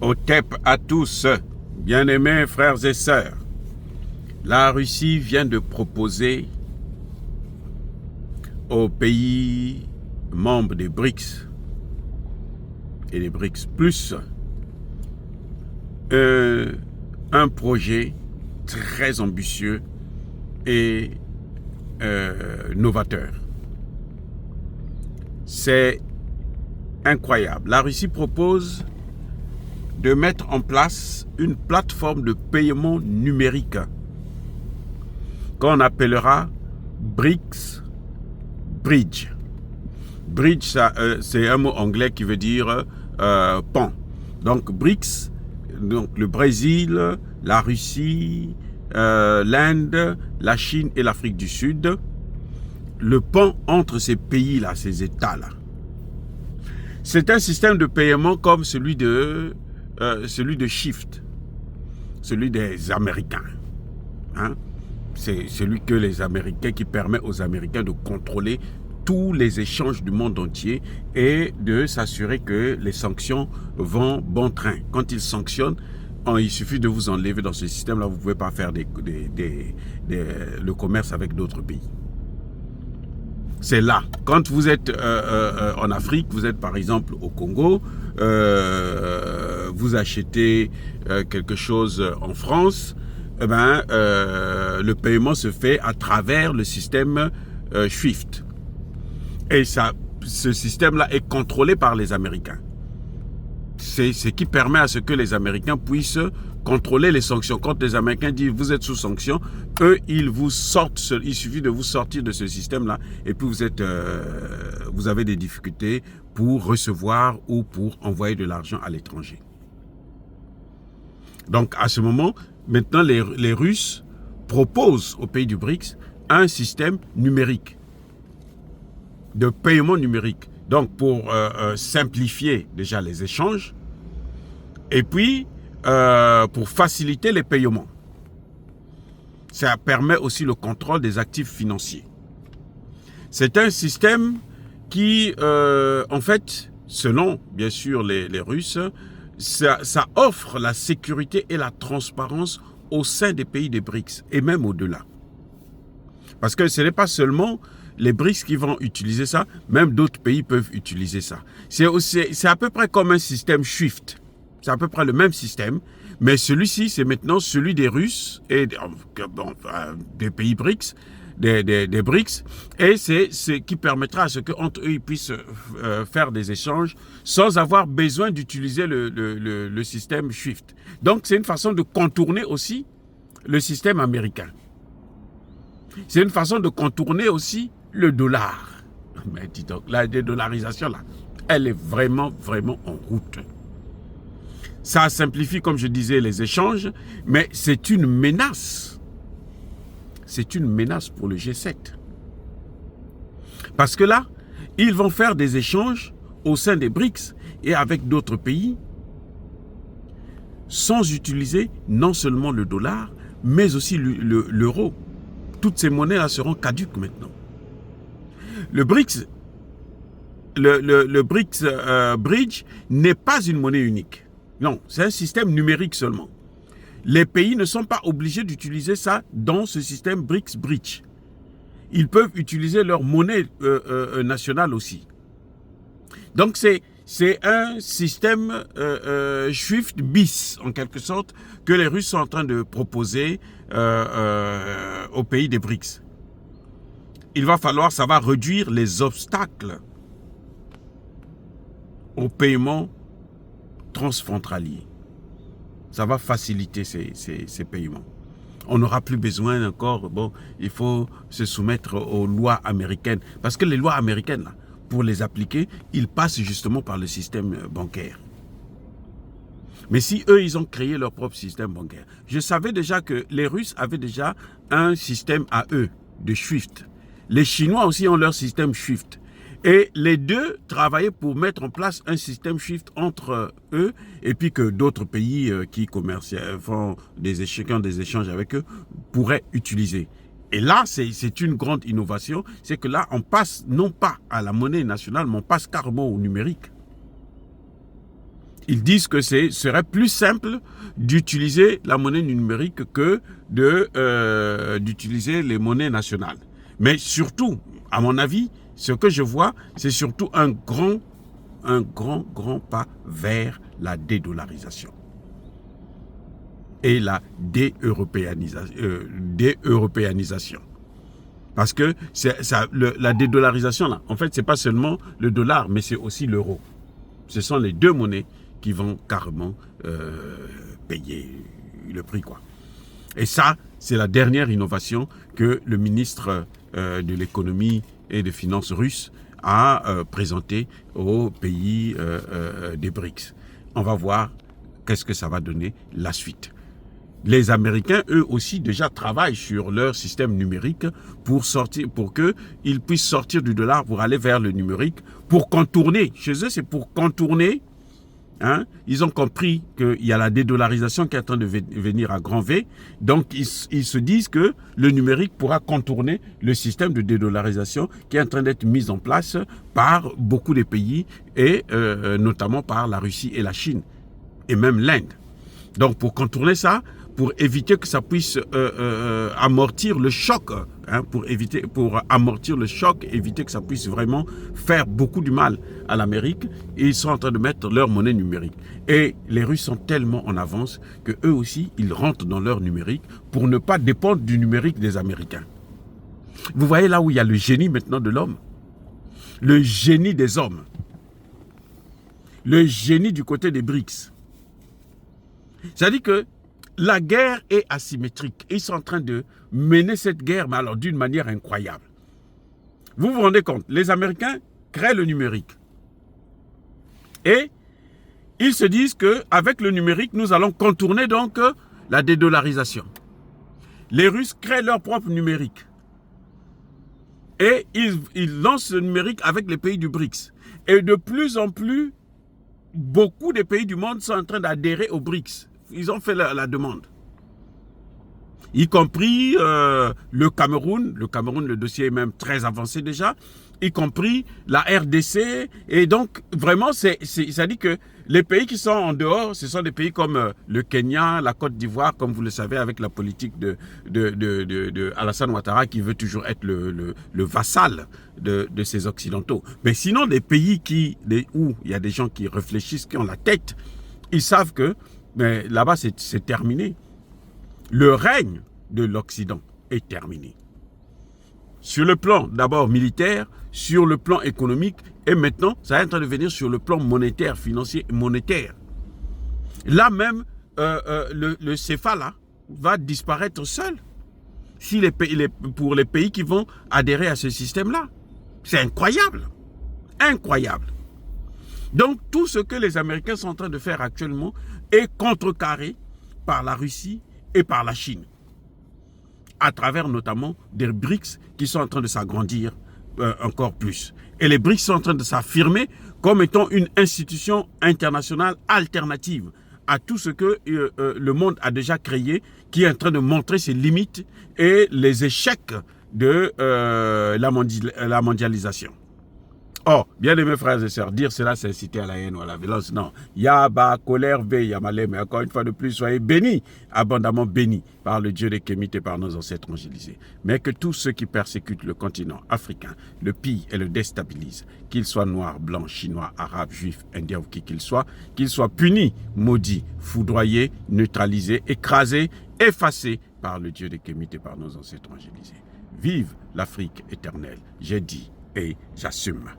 Otep à tous, bien-aimés frères et sœurs. La Russie vient de proposer aux pays membres des BRICS et des BRICS plus un projet très ambitieux et novateur. C'est incroyable. La Russie propose de mettre en place une plateforme de paiement numérique qu'on appellera BRICS Bridge. Bridge, c'est un mot anglais qui veut dire pont. Donc BRICS, donc le Brésil, la Russie, l'Inde, la Chine et l'Afrique du Sud, le pont entre ces pays-là, ces États-là. C'est un système de paiement comme celui de SWIFT, celui des Américains. Hein? C'est celui que les Américains, qui permet aux Américains de contrôler tous les échanges du monde entier et de s'assurer que les sanctions vont bon train. Quand ils sanctionnent, il suffit de vous enlever dans ce système-là, vous ne pouvez pas faire le commerce avec d'autres pays. C'est là. Quand vous êtes en Afrique, vous êtes par exemple au Congo, vous achetez quelque chose en France, le paiement se fait à travers le système SWIFT. Et ce système-là est contrôlé par les Américains. C'est ce qui permet à ce que les Américains puissent contrôler les sanctions. Quand les Américains disent vous êtes sous sanction, eux, ils vous sortent. Il suffit de vous sortir de ce système-là et puis vous avez des difficultés pour recevoir ou pour envoyer de l'argent à l'étranger. Donc, à ce moment, maintenant, les Russes proposent aux pays du BRICS un système numérique, de paiement numérique. Donc, pour simplifier déjà les échanges et puis pour faciliter les paiements. Ça permet aussi le contrôle des actifs financiers. C'est un système qui, en fait, selon bien sûr les Russes, ça offre la sécurité et la transparence au sein des pays des BRICS et même au-delà. Parce que ce n'est pas seulement les BRICS qui vont utiliser ça, même d'autres pays peuvent utiliser ça. C'est à peu près comme un système SWIFT. C'est à peu près le même système, mais celui-ci, c'est maintenant celui des Russes et des pays BRICS, des BRICS, et c'est ce qui permettra à ce qu'entre eux, ils puissent faire des échanges sans avoir besoin d'utiliser le système SWIFT. Donc, c'est une façon de contourner aussi le système américain. C'est une façon de contourner aussi le dollar. Mais dis donc, la dédollarisation, là, elle est vraiment, vraiment en route. Ça simplifie, comme je disais, les échanges, mais c'est une menace. C'est une menace pour le G7. Parce que là, ils vont faire des échanges au sein des BRICS et avec d'autres pays sans utiliser non seulement le dollar, mais aussi l'euro. Toutes ces monnaies-là seront caduques maintenant. Le BRICS, le BRICS Bridge n'est pas une monnaie unique. Non, c'est un système numérique seulement. Les pays ne sont pas obligés d'utiliser ça dans ce système BRICS Bridge. Ils peuvent utiliser leur monnaie nationale aussi. Donc c'est un système SWIFT bis, en quelque sorte, que les Russes sont en train de proposer aux pays des BRICS. Ça va réduire les obstacles au paiement transfrontalier. Ça va faciliter ces paiements. On n'aura plus besoin encore, il faut se soumettre aux lois américaines. Parce que les lois américaines, là, pour les appliquer, ils passent justement par le système bancaire. Mais si eux, ils ont créé leur propre système bancaire. Je savais déjà que les Russes avaient déjà un système à eux, de SWIFT. Les Chinois aussi ont leur système SWIFT. Et les deux travaillaient pour mettre en place un système SWIFT entre eux et puis que d'autres pays qui font des échanges avec eux pourraient utiliser. Et là, c'est une grande innovation, c'est que là, on passe non pas à la monnaie nationale, mais on passe carrément au numérique. Ils disent que ce serait plus simple d'utiliser la monnaie numérique que d'utiliser les monnaies nationales. Mais surtout, à mon avis, ce que je vois, c'est surtout un grand pas vers la dédollarisation et la déeuropéanisation. Parce que la dédollarisation, là, en fait, ce n'est pas seulement le dollar, mais c'est aussi l'euro. Ce sont les deux monnaies qui vont carrément payer le prix, quoi. Et ça, c'est la dernière innovation que le ministre de l'économie et des finances russe a présentée aux pays des BRICS. On va voir qu'est-ce que ça va donner la suite. Les Américains, eux aussi, déjà travaillent sur leur système numérique pour qu'ils puissent sortir du dollar pour aller vers le numérique, pour contourner. Chez eux, c'est pour contourner. Hein. Ils ont compris qu'il y a la dédollarisation qui est en train de venir à grand V. Donc, ils se disent que le numérique pourra contourner le système de dédollarisation qui est en train d'être mis en place par beaucoup de pays et notamment par la Russie et la Chine et même l'Inde. Donc, pour contourner ça, pour éviter que ça puisse amortir le choc, hein, pour amortir le choc, éviter que ça puisse vraiment faire beaucoup du mal à l'Amérique, ils sont en train de mettre leur monnaie numérique. Et les Russes sont tellement en avance que eux aussi, ils rentrent dans leur numérique pour ne pas dépendre du numérique des Américains. Vous voyez là où il y a le génie maintenant de l'homme, le génie des hommes, le génie du côté des BRICS. C'est-à-dire que la guerre est asymétrique. Ils sont en train de mener cette guerre, mais alors d'une manière incroyable. Vous vous rendez compte, les Américains créent le numérique. Et ils se disent qu'avec le numérique, nous allons contourner donc la dédollarisation. Les Russes créent leur propre numérique. Et ils lancent le numérique avec les pays du BRICS. Et de plus en plus, beaucoup de pays du monde sont en train d'adhérer aux BRICS. Ils ont fait la demande. Y compris le Cameroun. Le Cameroun, le dossier est même très avancé déjà. Y compris la RDC. Et donc, vraiment, ça dit que les pays qui sont en dehors, ce sont des pays comme le Kenya, la Côte d'Ivoire, comme vous le savez, avec la politique de Alassane Ouattara, qui veut toujours être le vassal de ces Occidentaux. Mais sinon, les pays où il y a des gens qui réfléchissent, qui ont la tête, ils savent que mais là-bas, c'est terminé. Le règne de l'Occident est terminé. Sur le plan d'abord militaire, sur le plan économique, et maintenant, ça est en train de venir sur le plan monétaire, financier et monétaire. Là même, le CFA là, va disparaître seul pour les pays qui vont adhérer à ce système-là. C'est incroyable. Incroyable. Donc, tout ce que les Américains sont en train de faire actuellement est contrecarré par la Russie et par la Chine, à travers notamment des BRICS qui sont en train de s'agrandir encore plus. Et les BRICS sont en train de s'affirmer comme étant une institution internationale alternative à tout ce que le monde a déjà créé, qui est en train de montrer ses limites et les échecs de la mondialisation. Oh, bien aimés frères et sœurs, dire cela, c'est inciter à la haine ou à la violence. Non. Yaba, colère, ve, yamalé. Mais encore une fois de plus, soyez bénis, abondamment bénis par le Dieu des Kémites et par nos ancêtres angélisés. Mais que tous ceux qui persécutent le continent africain, le pillent et le déstabilisent, qu'ils soient noirs, blancs, chinois, arabes, juifs, indiens ou qui qu'ils soient punis, maudits, foudroyés, neutralisés, écrasés, effacés par le Dieu des Kémites et par nos ancêtres angélisés. Vive l'Afrique éternelle. J'ai dit et j'assume.